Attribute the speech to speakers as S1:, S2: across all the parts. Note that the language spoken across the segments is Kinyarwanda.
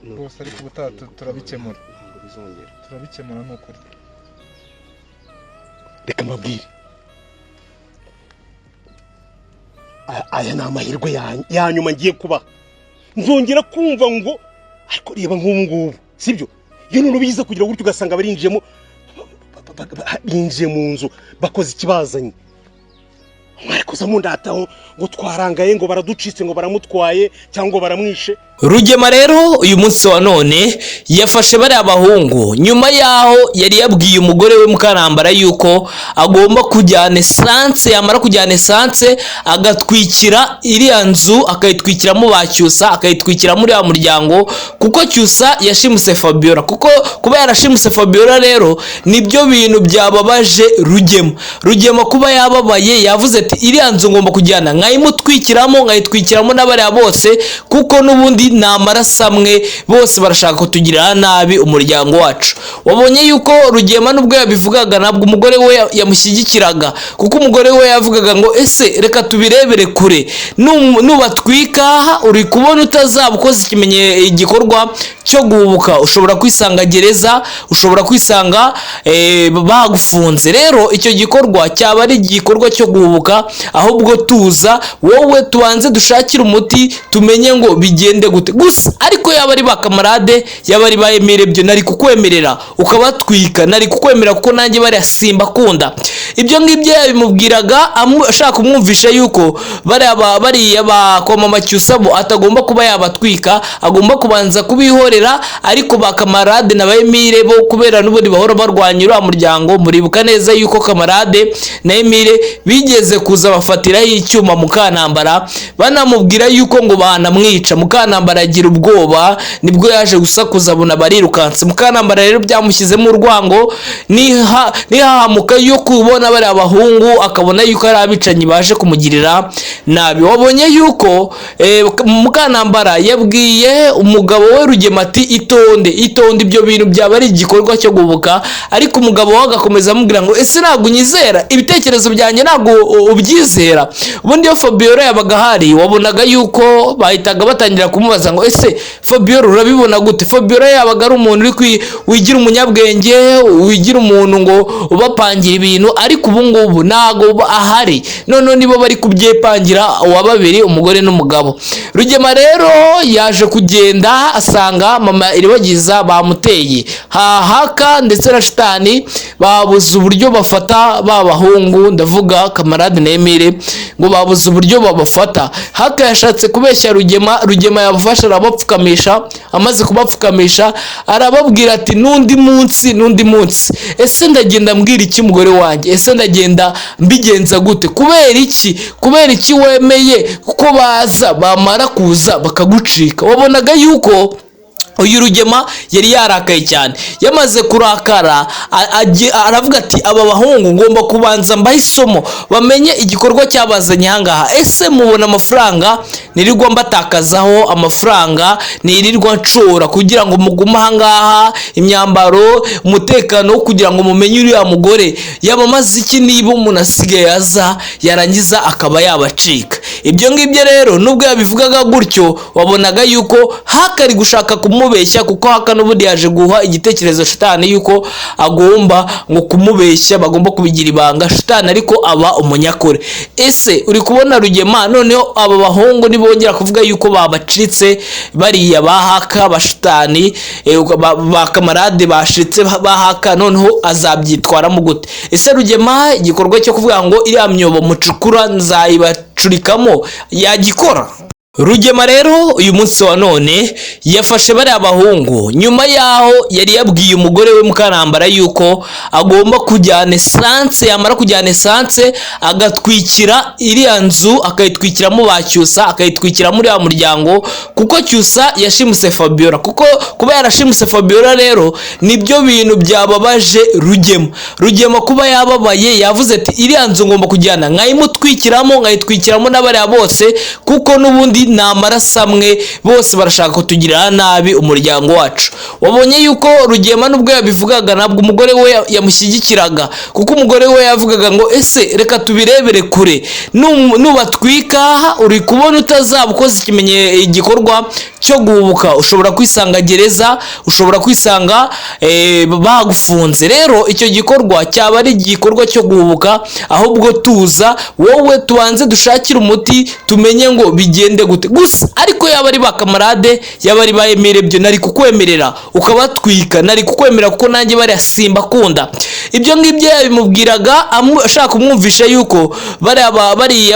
S1: rwose ariko ubutaha turabikemura n'ukuri.
S2: Reka mbabwire, aya ni amahirwe ya nyuma ngiye kuba nzongera kumva ngo ariko reba nk'ubu ngubu sibyo, iyo none biza kugira gutyo ugasanga binjiye mu nzu bakoze ikibazanye, mwarikoza mu ndataho ngo twarangaye ngo baraducitse ngo baramutwaye cyangwa baramwishe.
S3: Rugema rero uyu munsi wa none yafashe bari abahungu nyuma yaho yari yabwiye umugore we Mukanambara yuko agomba kujyana essence, yamara kujyana essence agatwikira iriya nzu, akayitwikiramo bacyusa, akayitwikira muri ya muryango, kuko cyusa yashimuse Fabiola. Kuko kuba yarashimuse Fabiola rero nibyo bintu byababaje Rugema kuba yababaye, yavuze ati iriya nzu ngomba kujyana nkayitwikiramo n'abari bose, kuko nubundi namaraso amwe bose barashaka kutugirira nabi umuryango wacu. Wabonye yuko Rugema nubwo yabivugaga ntabwo umugore we yamushyigikiraga, kuko umugore we yavugaga ngo ese reka tubirebere kure, nubatwika uri kubona utazabukoze igikorwa cyo guhubuka, ushobora kwisanga gereza, ushobora kwisanga bagufunze. Rero icyo gikorwa cyaba ari igikorwa cyo guhubuka, ahubwo tuza wowe tubanze dushakira umuti tumenye ngo bigende gute. Gusa ariko yaba ari bakamarade, yaba ari bayemere, byo nari kukwemerera ukabatwika, nari kukwemerera kuko nanjye bari asimba kunda. Ibyo ngibyo yabimubwiraga ashaka kumwumvisha yuko bari abakoma macyusabo atagomba kuba yabatwika, agomba kubanza kubihorera. Ariko bakamarade na bayemire bo kubera n'ubundi bahora barwanya uriya muryango, muribuka neza yuko kamarade na Emile bigeze kuza bafatiraho icyuma Mukanambara banamubwira yuko ngo banamwica. Mukanambara agira ubwoba, nibwo yaje gusakuza abona barirukanse. Mukanambara rero byamushyizemo urwango nihahamuka yo kubona bari abahungu, akabona yuko ari abicanyi baje kumugirira nabi. Wabonye yuko Mukanambara yabwiye umugabo we Rugema ati itonde ibyo bintu byaba ari igikorwa cyo gubuka, ariko umugabo we agakomeza amubwira ngo ese ntabwo unyizera, ibitekerezo byanjye ntabwo ubyizera. Ubundi iyo Fabiola yabaga hari wabonaga yuko bahitaga batangira kumubaza ngo ese Fabiola urabibona gute. Fabiola yabaga ari umuntu wigira umunyabwenge, wigira umuntu ngo ubapangira ibintu, ariko ubu ngubu ntago ahari, none nibo bari kubyepangira uwa babiri, umugore n'umugabo. Rugema rero yaje kugenda asanga mama Iribagiza bamuteye hahaka ndetse na shitani, babuze uburyo bafata babahungu, ndavuga kamarade na Emile, ngo babuze uburyo babafata. Haka yashatse kubeshya Rugema yabafasha arabapfukamisha, amaze kubapfukamisha arababwira ati n'undi munsi ese ndagenda mbwira iki umugore wanjye, ese ndagenda mbigenza gute, kubera iki wemeye kuko baza bamara kuza bakagucika. Wabonaga yuko uyu Rugema yari yarakaye cyane, yamaze kurakara aravuga ati aba bahungu ngomba kubanza mbaha isomo bamenye igikorwa cyabazanye ahangaha. Ese mubona amafaranga nirirwa mbatakazaho, amafaranga nirirwa ncora kugira ngo mugume ahangaha, imyambaro, umutekano wo kugira ngo mumenye uriya mugore yabamaze iki, niba umuntu asigaye aza yarangiza akaba yabacika. Ibyo ngibyo rero nubwo yabivugaga gutyo wabonaga yuko hakari gushaka kumubeshya, kuko haka n'ubundi yaje guha igitekerezo shitani yuko agomba ngo kumubeshya, bagomba kubigira ibanga shitani ariko aba umunyakore. Ese uri kubona Rugema noneho aba bahungu nibongera kuvuga yuko babacitse bariya bahaka bashitani bakamarade bashitse bahaka, noneho azabyitwaramo gute? Ese Rugema igikorwa cyo kuvuga ngo iriya myobo mucukura nzayibacurikamo yagikora? Rugema rero uyu munsi wa none yafashe bari abahungu nyuma yaho yari yabwiye umugore we Mukanambara yuko agomba kujyana essence, yamara kujyana essence agatwikira iriya nzu, akayitwikiramo bacyusa, akayitwikira muri ya muryango, kuko cyusa yashimuse Fabiola. Kuko kuba yarashimuse Fabiola rero nibyo bintu byababaje Rugema kuba yababaye, yavuze ati iriya nzu ngomba kujyana nkayitwikiramo n'abari bose, kuko nubundi namaraso amwe bose barashaka kutugirira nabi umuryango wacu. Wabonye yuko Rugema nubwo yabivugaga ntabwo umugore we yamushyigikiraga, kuko umugore we yavugaga ngo ese reka tubirebere kure, nubatwika uri kubona utazabukoze igikorwa cyo guhubuka ushobora kwisanga gereza, ushobora kwisanga bagufunze. Rero icyo gikorwa cyaba ari igikorwa cyo guhubuka, ahubwo tuza wowe tubanze dushakire umuti tumenye ngo bigende gute. Gusa ariko yaba ari ba kamarade, yaba ari ba Emile, byo nari kukwemerera ukabatwika, nari kukwemerera kuko nanjye bari Simba kunda. Ibyo ngibyo yabimubwiraga ashaka kumwumvisha yuko bari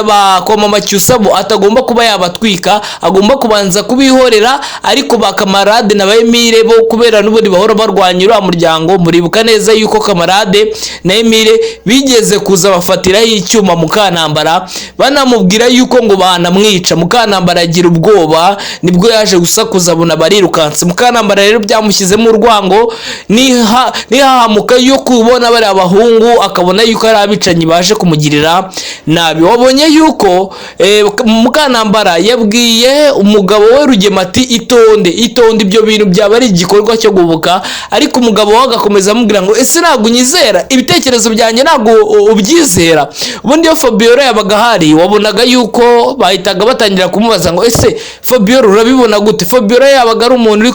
S3: bakoma Macyusabo atagomba kuba yabatwika, agomba kubanza kubihorera. Ariko ba kamarade na ba Emile bo kubera n'ubundi bahora barwanyira umuryango, muribuka neza yuko kamarade na Emile bigeze kuza bafatiraho icyuma Mukantambara banamubwira yuko ngo banamwica. Mukantambara agira ubwoba, nibwo yaje gusakuza abona barirukanse. Mukantambara rero byamushyizemo urwango, nihahamuka yo kubona bari abahungu akabona yuko ari abicanyi baje kumugirira nabi. Wabonye yuko Mukantambara yabwiye umugabo we Rugema ati itonde ibyo bintu byaba ari igikorwa cyo guhubuka. Ariko umugabo we agakomeza amubwira ngo ese ntabwo unyizera, ibitekerezo byanjye ntabwo ubyizera. Ubundi iyo Fabiola yabaga hari wabonaga yuko bahitaga batangira kumubaza ngo ese Fabiola urabibona gute. Fabiola yabaga ari umuntu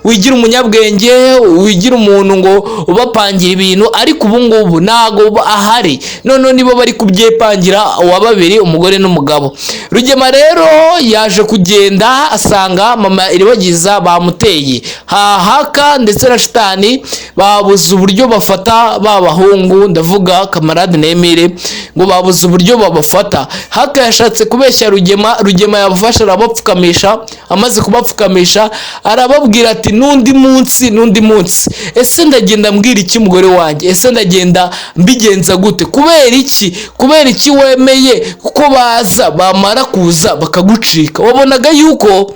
S3: wigira umunyabwenge, wigira umuntu ngo ubapangira ibintu. Ariko ubu ngubu ntago ahari, none nibo bari kubyepangira wa babiri, umugore n'umugabo. Rugema rero yaje kugenda asanga mama Iribagiza bamuteye. Haka ndetse na Shitani babuze uburyo bafata babahungu, ndavuga kamarade na Emile, ngo babuze uburyo babafata. Haka yashatse kubeshya Rugema yabafasha arabapfukamisha. Amaze kubapfukamisha arababwira ati nundi munsi ese ndagenda mbwira iki umugore wanjye, ese ndagenda mbigenza gute, kubera iki wemeye kuko baza bamara kuza bakagucika. Wabonaga yuko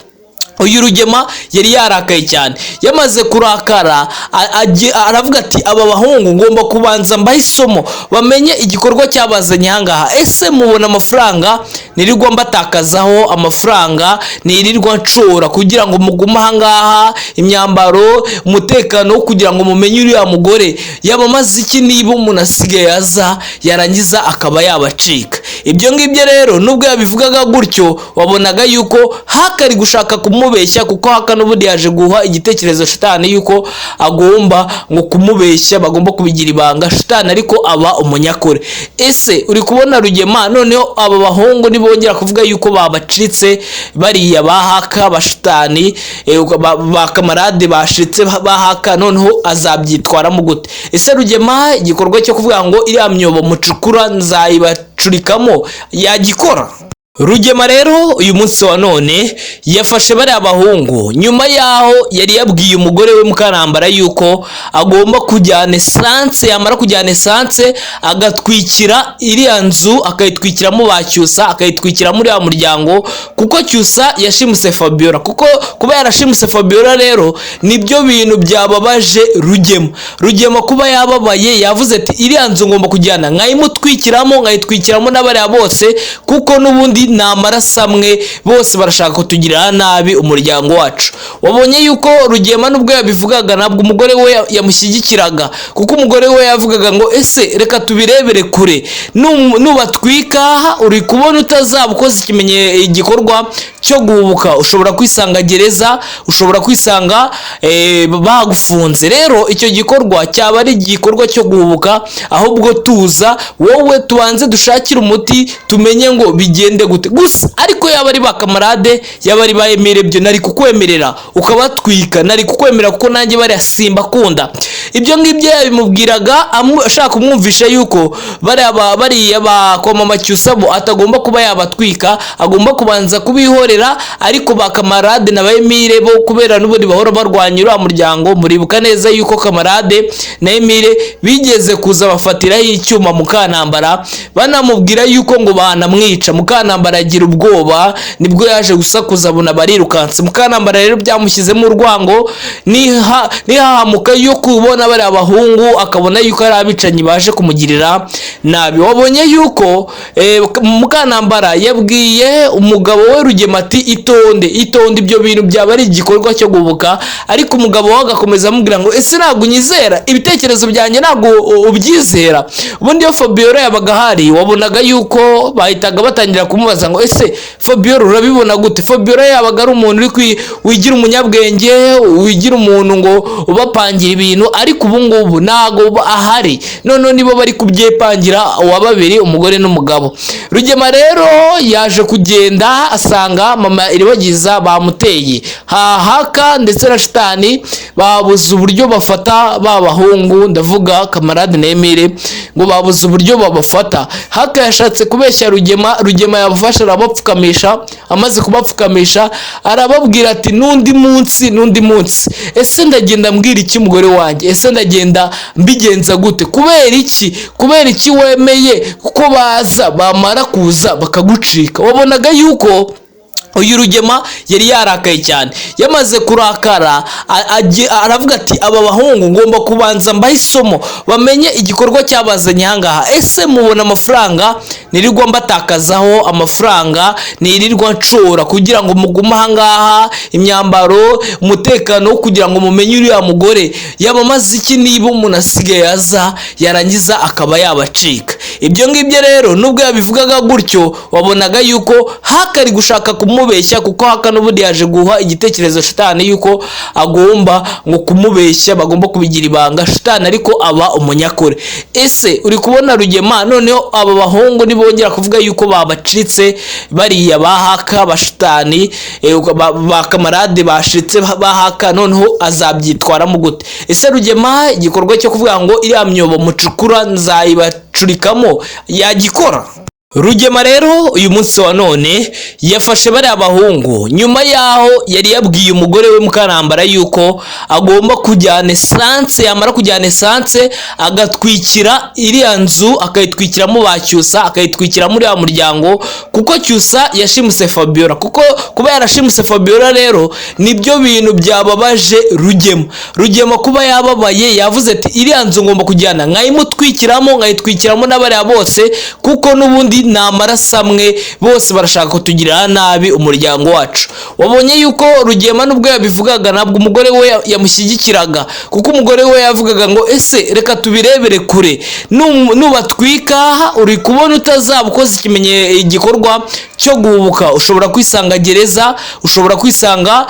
S3: uyu Rugema yari yarakaye cyane. Yamaze kurakara aravuga ati aba bahungu ngomba kubanza mbaha isomo bamenye igikorwa cyabazanye ahangaha. Ese mubona amafaranga nirirwa mbatakazaho, amafaranga nirirwa ncora kugira ngo mugume ahangaha, imyambaro, umutekano kugira ngo mumenye uriya mugore yabamaze iki niba umuntu asigaye aza yarangiza akaba yabacika. Ibyo ngibyo rero nubwo yabivugaga gutyo wabonaga yuko hakari gushaka kumubeshya, kuko Haka n'ubundi yaje guha igitekerezo Shitani yuko agomba ngo kumubeshya, bagomba kubigira ibanga. Shitani ariko aba umunyakore. Ese uri kubona Rugema noneho aba bahungu nibongera kuvuga yuko babacitse bariya ba Haka ba Shitani, ba kamarade bashitse ba Haka, noneho azabyitwaramo gute? Ese Rugema igikorwa cyo kuvuga ngo iriya myobo mucukura nzayibacurikamo yagikora? Rugema rero uyu munsi wa none yafashe bari abahungu nyuma yaho yari yabwiye umugore we Mukantambara yuko agomba kujyana essence, yamara kujyana essence agatwikira iriya nzu, akayitwikiramo ba Cyusa, akayitwikira muri ya muryango, kuko Cyusa yashimuse Fabiola. Kuko kuba yarashimuse Fabiola rero nibyo bintu byababaje Rugema kuba yababaye, yavuze ati iriya nzu ngomba kujyana nkayitwikiramo n'abari bose, kuko n'ubundi ni amaraso amwe, bose barashaka kutugirira nabi umuryango wacu. Wabonye yuko Rugema nubwo yabivugaga ntabwo umugore we yamushyigikiraga, kuko umugore we yavugaga ngo ese reka tubirebere kure, nubatwika uri kubona utazaba ukoze igikorwa cyo guhubuka, ushobora kwisanga gereza, ushobora kwisanga bagufunze. Rero icyo gikorwa cyaba ari igikorwa cyo guhubuka, ahubwo tuza wowe tubanze dushakire umuti tumenye ngo bigende gute. Gusa ariko yaba ari ba kamarade, yaba ari ba Emile, byo nari kukwemerera ukabatwika, nari kukwemerera kuko nanjye bari Simba kunda. Ibyo ngibyo yabimubwiraga ashaka kumwumvisha yuko bari bakoma Macyusabo atagomba kuba yabatwika, agomba kubanza kubihorera. Ariko ba kamarade na ba Emile bo kubera n'ubundi bahora barwanyira umuryango, muribuka neza yuko kamarade na Emile bigeze kuza bafatiraho icyuma Mukantambara banamubwira yuko ngo banamwica. Mukantambara agira ubwoba, nibwo yaje gusakuza abona barirukanse. Mukantambara rero byamushyizemo urwango, nihahamuka yo kubona kubona bari abahungu akabona yuko ari abicanyi baje kumugirira nabi. Wabonye yuko Mukanambara yabwiye umugabo we Rugema ati itonde ibyo bintu byaba ari igikorwa cyo guhubuka, ariko umugabo we agakomeza amubwira ngo ese ntabwo unyizera, ibitekerezo byanjye ntabwo ubyizera. Ubundi iyo Fabiola yabaga hari wabonaga yuko bahitaga batangira kumubaza ngo ese Fabiola urabibona gute. Fabiola yabaga ari umuntu uri wigira umunyabwenge, wigira umuntu ngo ubapangira ibintu, ariko ubu ngubu ntago ahari, none nibo bari kubyepangira uwa babiri, umugore n'umugabo. Rugema rero yaje kugenda asanga mama Iribagiza bamuteye Haka ndetse na Shitani, babuze uburyo bafata babahungu, ndavuga Kamarade na Emile, ngo babuze uburyo babafata. Haka yashatse kubeshya Rugema yabafasha arabapfukamisha, amaze kubapfukamisha arababwira ati nundi munsi ese ndagenda mbwira iki umugore wanjye, ese ndagenda mbigenza gute, kubera iki wemeye kuko baza bamara kuza bakagucika. Wabonaga yuko uyu Rugema yari yarakaye cyane, yamaze kurakara aravuga ati aba bahungu ngomba kubanza mbaha isomo bamenye igikorwa cyabazanye ahangaha. Ese mubona amafaranga nirirwa mbatakazaho, amafaranga nirirwa ncora kugira ngo mugume ahangaha, imyambaro, umutekano wo kugira ngo mumenye uriya mugore yabamaze iki niba umuntu asigaye aza yarangiza akaba yabacika. Ibyo ngibyo rero nubwo yabivugaga gutyo wabonaga yuko Hakari gushaka kumubeshya, kuko Haka n'ubundi yaje guha igitekerezo Shitani yuko agomba ngo kumubeshya, bagomba kubigira ibanga Shitani ariko aba umunyakore. Ese uri kubona Rugema noneho aba bahungu nibongera kuvuga yuko babacitse bariya ba Haka ba Shitani ba Kamarade bashitse ba Haka, noneho azabyitwaramo gute? Ese Rugema igikorwa cyo kuvuga ngo iriya myobo mucukura nzayibacurikamo yagikora? Rugema rero uyu munsi wa none yafashe bari abahungu nyuma yaho yari yabwiye umugore we Mukanambara yuko agomba kujyana essence, yamara kujyana essence agatwikira iriya nzu, akayitwikiramo bacyusa, akayitwikira muri ya muryango, kuko cyusa yashimuse Fabiola. Kuko kuba yarashimuse Fabiola rero nibyo bintu byababaje Rugema kuba yababaye, yavuze ati iriya nzu ngomba kujyana nkayitwikiramo n'abari bose, kuko n'ubundi n'amaraso amwe, bose barashaka kutugirira nabi umuryango wacu. Wabonye yuko Rugema nubwo yabivugaga ntabwo umugore we yamushyigikiraga, kuko umugore we yavugaga ngo ese reka tubirebere kure, nubatwika uri kubona utazaba ukoze igikorwa cyo guhubuka, ushobora kwisanga gereza, ushobora kwisanga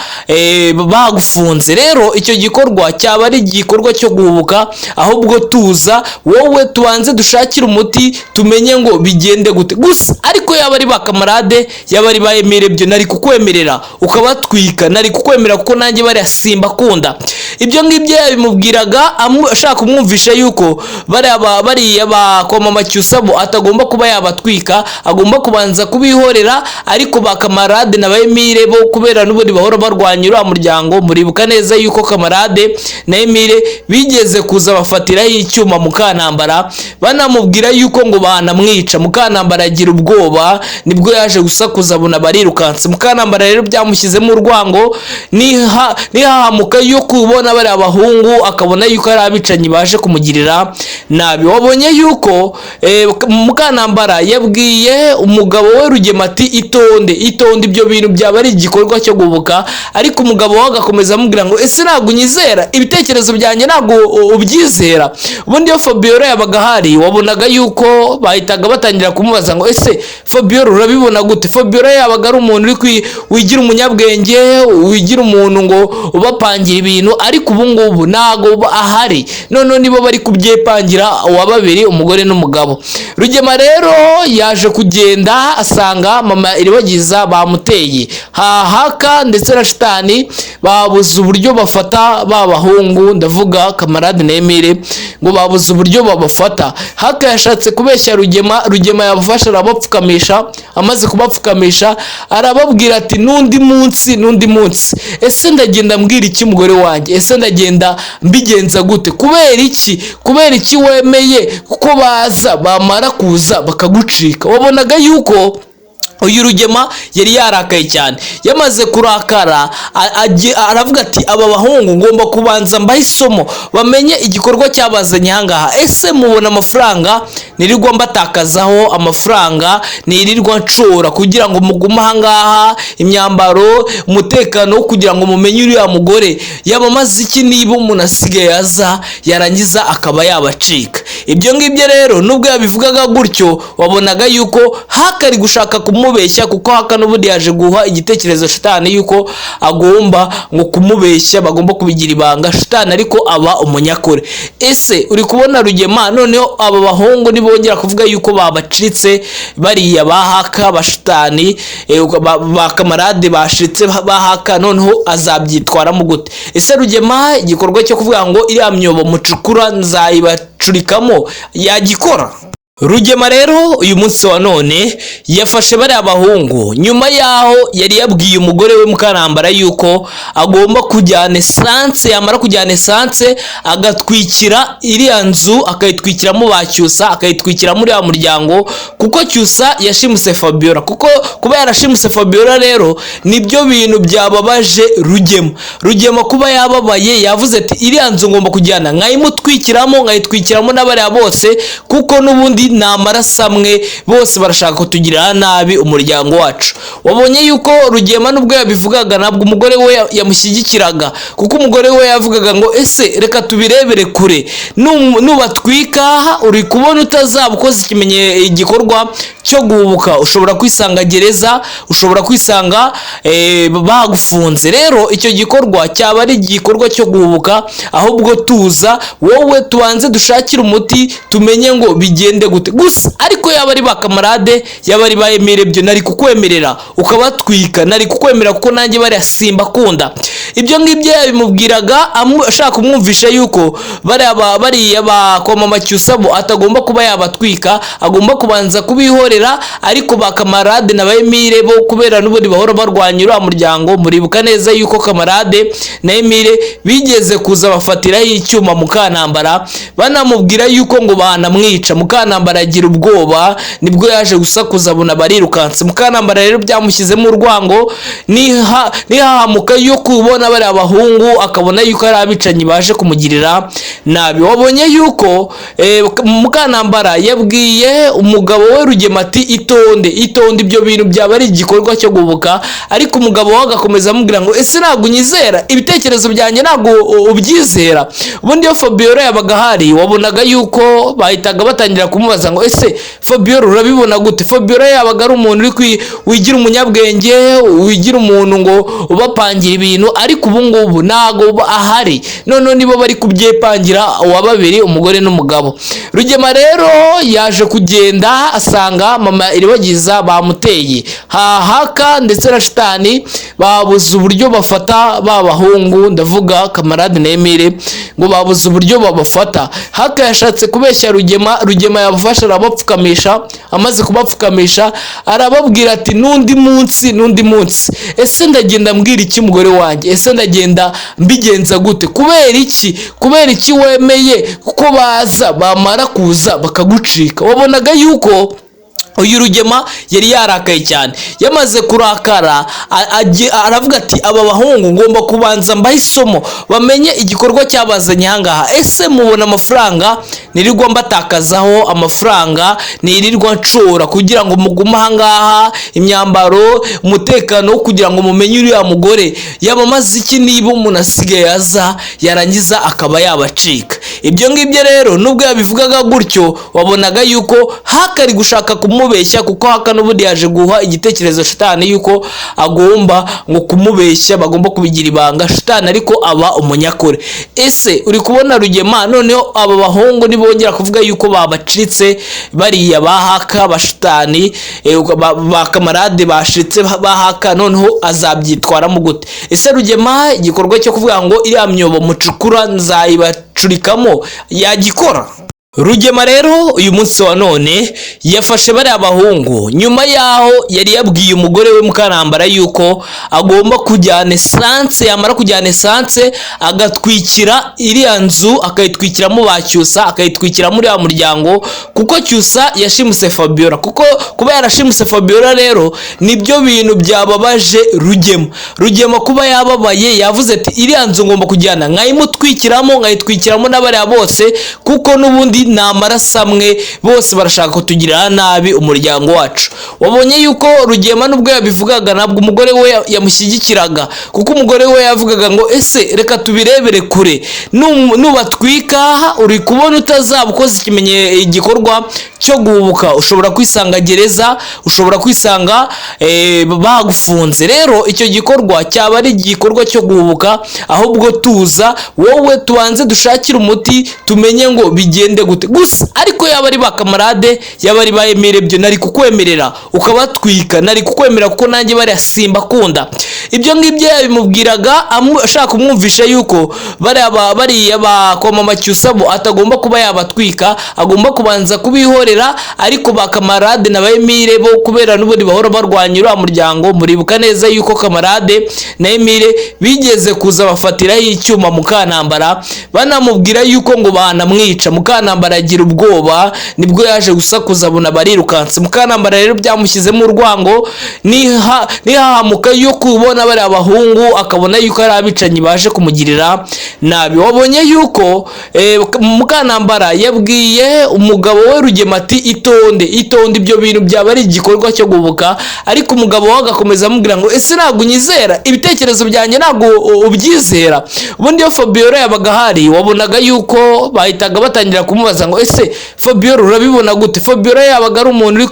S3: bagufunze. Rero icyo gikorwa cyaba ari igikorwa cyo guhubuka, ahubwo tuza wowe tubanze dushakire umuti tumenye ngo bigende gute. Gusa ariko yaba ari ba Kamarade, yaba ari ba Emile, byo nari kukwemerera ukabatwika, nari kukwemerera kuko nanjye bari asimba kunda. Ibyo ngibyo yabimubwiraga ashaka kumwumvisha yuko bariya bakoma Macyusabo atagomba kuba yabatwika, agomba kubanza kubihorera. Ariko ba Kamarade na ba Emile bo kubera n'ubundi bahora barwanya uriya muryango, muribuka neza yuko Kamarade na Emile bigeze kuza bafatiraho icyuma Mukanambara banamubwira yuko ngo banamwica. Mukanambara agira ubwoba, nibwo yaje gusakuza abona barirukanse. Mukanambara rero byamushyizemo urwango, nihahamuka yo kubona bari abahungu akabona yuko ari abicanyi baje kumugirira nabi. Wabonye yuko Mukanambara yabwiye umugabo we Rugema ati itonde ibyo bintu byaba ari igikorwa cyo guhubuka, ariko umugabo we agakomeza amubwira ngo ese ntabwo unyizera, ibitekerezo byanjye ntabwo ubyizera. Ubundi iyo Fabiola yabaga hari wabonaga yuko bahitaga batangira kumubaza ngo ese Fabiola urabibona gute. Fabiola yabaga ari umuntu uri wigira umunyabwenge, wigira umuntu ngo ubapangira ibintu, ariko ubu ngubu ntago ahari, none nibo bari kubyepangira uwa babiri, umugore n'umugabo. Rugema rero yaje kugenda asanga mama Iribagiza bamuteye Haka ndetse na Shitani, babuze uburyo bafata babahungu, ndavuga Kamarade na Emile, ngo babuze uburyo babafata. Haka yashatse kubeshya Rugema yabafasha arabapfukamisha, amaze kubapfukamisha arababwira ati nundi munsi ese ndagenda mbwira iki umugore wanjye, ese ndagenda mbigenza gute, kubera iki wemeye kuko baza bamara kuza bakagucika. Wabonaga yuko uyu Rugema yari yarakaye cyane. Yamaze kurakara aravuga ati aba bahungu ngomba kubanza mbahe isomo bamenye igikorwa cyabazanye ahangaha. Ese mubona amafaranga nirirwa mbatakazaho, amafaranga nirirwa nshora kugira ngo mugume ahangaha, imyambaro, umutekano kugira ngo mumenye uriya mugore yabamaze iki niba umuntu asigaye aza yarangiza akaba yabacika. Ibyo ngibyo rero nubwo yabivugaga gutyo wabonaga yuko hakari gushaka kumubeshya, kuko haka n'ubundi yaje guha igitekerezo shitani yuko agomba ngo kumubeshya, bagomba kubigira ibanga shitani ariko aba umunyakuri. Ese uri kubona Rugema noneho aba bahungu nibongera kuvuga yuko babacitse bariya bahaka bashitani ba kamarade bashitse bahaka, noneho azabyitwaramo gute? Ese Rugema igikorwa cyo kuvuga ngo iriya myobo mucukura nzayibacurikamo yagikora? Rugema rero uyu munsi wa none yafashe bari abahungu nyuma yaho yari yabwiye umugore we Mukarambara yuko agomba kujyana essence, yamara kujyana essence agatwikira iriya nzu, akayitwikiramo ba Cyusa, akayitwikira muri ya muryango, kuko Cyusa yashimuse Fabiola. Kuko kuba yarashimuse Fabiola rero nibyo bintu byababaje Rugema kuba yababaye, yavuze ati iriya nzu ngomba kujyana nkayimutwikiramo, nkayitwikiramo n'abariya bose, kuko n'ubundi ni amaraso amwe, bose barashaka kutugirira nabi umuryango wacu. Wabonye yuko Rugema nubwo yabivugaga ntabwo umugore we yamushyigikiraga, kuko umugore we yavugaga ngo ese reka tubirebere kure, nubatwika uri kubona utazaba ukoze igikorwa cyo guhubuka, ushobora kwisanga gereza, ushobora kwisanga bagufunze. Rero icyo gikorwa cyaba ari igikorwa cyo guhubuka, ahubwo tuza wowe tubanze dushakire umuti tumenye ngo bigende gute. Gusa ariko yaba ari ba kamarade, yaba ari ba Emile, byo nari kukwemerera ukabatwika, nari kukwemerera kuko nanjye bari asimba kunda. Ibyo ngibyo yabimubwiraga ashaka kumwumvisha yuko bari ba Mama Cyusa bo atagomba kuba yabatwika, agomba kubanza kubihorera. Ariko ba kamarade na ba Emile bo kubera n'ubundi bahora barwanya uriya muryango, muribuka neza yuko kamarade na Emile bigeze kuza bafatiraho icyuma Mukanambara banamubwira yuko ngo banamwica. Mukanambara agira ubwoba, nibwo yaje gusakuza abona barirukanse. Mukanambara rero byamushyizemo urwango, nihahamuka yo kubona bari abahungu akabona yuko ari abicanyi baje kumugirira nabi. Wabonye yuko Mukanambara yabwiye umugabo we Rugema ati itonde ibyo bintu byaba ari igikorwa cyo guhubuka, ariko umugabo we agakomeza amubwira ngo ese ntabwo unyizera, ibitekerezo byanjye ntabwo ubyizera. Ubundi iyo Fabiola yabaga hari wabonaga yuko bahitaga batangira kumubaza ngo ese Fabiola urabibona gute? Fabiola yabaga ari umuntu wigira umunyabwenge, wigira umuntu ngo ubapangira ibintu, ariko ubu ngubu ntago ahari, none nibo bari kubyepangira wa babiri, umugore n'umugabo. Rugema rero yaje kugenda asanga mama Iribagiza bamuteye haka ndetse na shitani, babuze uburyo bafata babahungu, ndavuga kamarade na Emile, ngo babuze uburyo babafata. Haka yashatse kubeshya Rugema yabafasha arabapfukamisha, amaze kubapfukamisha arababwira ati nundi munsi ese ndagenda mbwira iki umugore wanjye, ese ndagenda mbigenza gute? kubera iki wemeye kuko baza bamara kuza bakagucika? Wabonaga yuko uyu Rugema yari yarakaye cyane. Yamaze kurakara aravuga ati aba bahungu ngomba kubanza mbahe isomo bamenye igikorwa cyabazanye ahangaha. Ese mubona amafaranga nirirwa mbatakazaho, amafaranga nirirwa nshora kugira ngo mugume ahangaha, imyambaro, umutekano kugira ngo mumenye uriya mugore yabamaze iki niba umuntu asigaye aza yarangiza akaba yabacika? Ibyo ngibyo rero nubwo yabivugaga gutyo wabonaga yuko hakari gushaka kumubeshya, kuko haka n'ubundi yaje guha igitekerezo shitani yuko agomba ngo kumubeshya, bagomba kubigira ibanga shitani ariko aba umunyakuri. Ese uri kubona Rugema noneho aba bahungu nibongera kuvuga yuko babacitse bariya bahaka bashitani, ba kamarade bashitse bahaka, noneho azabyitwaramo gute? Ese Rugema igikorwa cyo kuvuga ngo iriya myobo mucukura nzayibacurikamo yagikora? Rugema rero uyu munsi wa none yafashe bariya bahungu nyuma yaho yari yabwiye umugore we Mukanambara yuko agomba kujyana esanse, yamara kujyana esanse agatwikira iriya nzu, akayitwikiramo ba Cyusa, akayitwikira muri ya muryango, kuko Cyusa yashimuse Fabiola. Kuko kuba yarashimuse Fabiola rero nibyo bintu byababaje Rugema kuba yababaye, yavuze ati iriya nzu ngomba kujyana nkayitwikiramo n'abariya bose, kuko n'ubundi ni amaraso amwe, bose barashaka kutugirira nabi umuryango wacu. Wabonye yuko Rugema nubwo yabivugaga ntabwo umugore we yamushyigikiraga, kuko umugore we yavugaga ngo ese reka tubirebere kure, nubatwika uri kubona utazaba ukoze igikorwa cyo guhubuka, ushobora kwisanga gereza, ushobora kwisanga bagufunze. Rero icyo gikorwa cyaba ari igikorwa cyo guhubuka, ahubwo tuza wowe tubanze dushakire umuti tumenye ngo bigende gute. Gusa ariko yaba ari bakamarade, yaba ari bayemere, byo nari kukwemerera ukabatwika, nari kukwemerera kuko nanjye bari asimba kunda. Ibyo ngibyo yabimubwiraga ashaka kumwumvisha yuko bariya bakwa Mama Cyusa bo atagomba kuba yabatwika, agomba kubanza kubihorera. Ariko bakamarade na bayemire bo kubera n'ubundi bahora barwanya uriya muryango, muribuka neza yuko kamarade na Emire bigeze kuza bafatiraho icyuma Mukanambara, banamubwira yuko ngo banamwica. Mukanambara agira ubwoba, nibwo yaje gusakuza abona barirukanse. Mukanambara rero byamushyizemo urwango, nihahamuka yo kubona bari abahungu, akabona yuko ari abicanyi baje kumugirira nabi. Wabonye yuko Mukanambara yabwiye umugabo we Rugema ati itonde ibyo bintu byaba ari igikorwa cyo gubuka. Ariko umugabo we agakomeza amubwira ngo ese ntabwo unyizera, ibitekerezo byanjye ntabwo ubyizera. Ubundi iyo Fabiola yabaga hari, wabonaga yuko bahitaga batangira kumubaza ngo ese Fabiola urabibona gute? Fabiola yabaga ari umuntu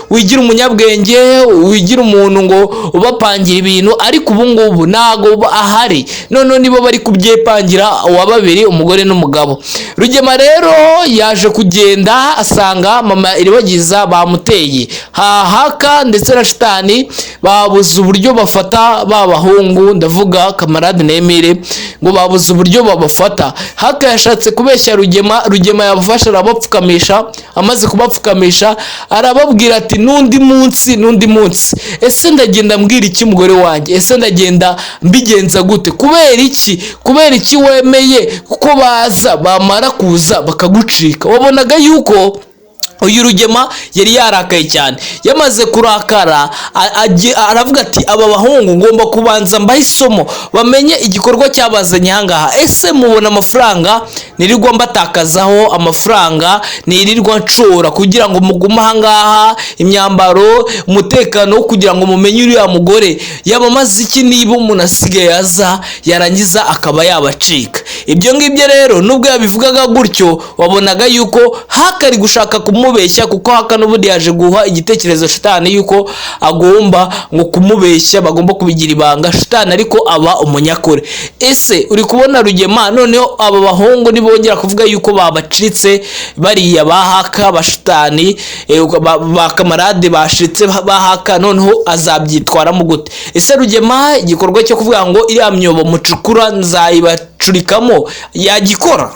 S3: wigira umunyabwenge, wigira umuntu ngo ubapangira ibintu, ariko ubu ngubu ntago ahari. None nibo bari kubyepangira wa babiri, umugore n'umugabo. Rugema rero yaje kugenda asanga Mama Iribagiza bamuteye Haka ndetse na Shitani, babuze uburyo bafata babahungu, ndavuga kamarade na Emire, ngo babuze uburyo babafata. Haka yashatse kubeshya Rugema yabafasha, arabapfukamisha. Amaze kubapfukamisha arababwira ati n'undi munsi ese ndagenda mbwira iki umugore wanjye, ese ndagenda mbigenza gute? kubera iki wemeye kuko baza bamara kuza bakagucika? Wabonaga yuko uyu Rugema yari yarakaye cyane. Yamaze kurakara aravuga ati aba bahungu ngomba kubanza mbaha isomo, bamenye igikorwa cyabazanye ahangaha. Ese mubona amafaranga nirirwa mbatakazaho, amafaranga nirirwa ncora kugira ngo mugume ahangaha, imyambaro, umutekano wo kugira ngo mumenye uriya mugore yabamaze iki niba umuntu asigaye aza yarangiza akaba yabacika? Ibyo ngibyo rero nubwo yabivugaga gutyo, wabonaga yuko Hakari gushaka kumubeshya, kuko Haka n'ubundi yaje guha igitekerezo Shitani yuko agomba ngo kumubeshya, bagomba kubigira ibanga. Shitani ariko aba umunyakore. Ese uri kubona Rugema noneho aba bahungu nibongera kuvuga yuko babacitse, bariya ba Haka ba Shitani ba kamarade bashitse ba Haka, noneho azabyitwaramo gute? Ese Rugema igikorwa cyo kuvuga ngo iriya myobo mucukura nzayibacurikamo yagikora?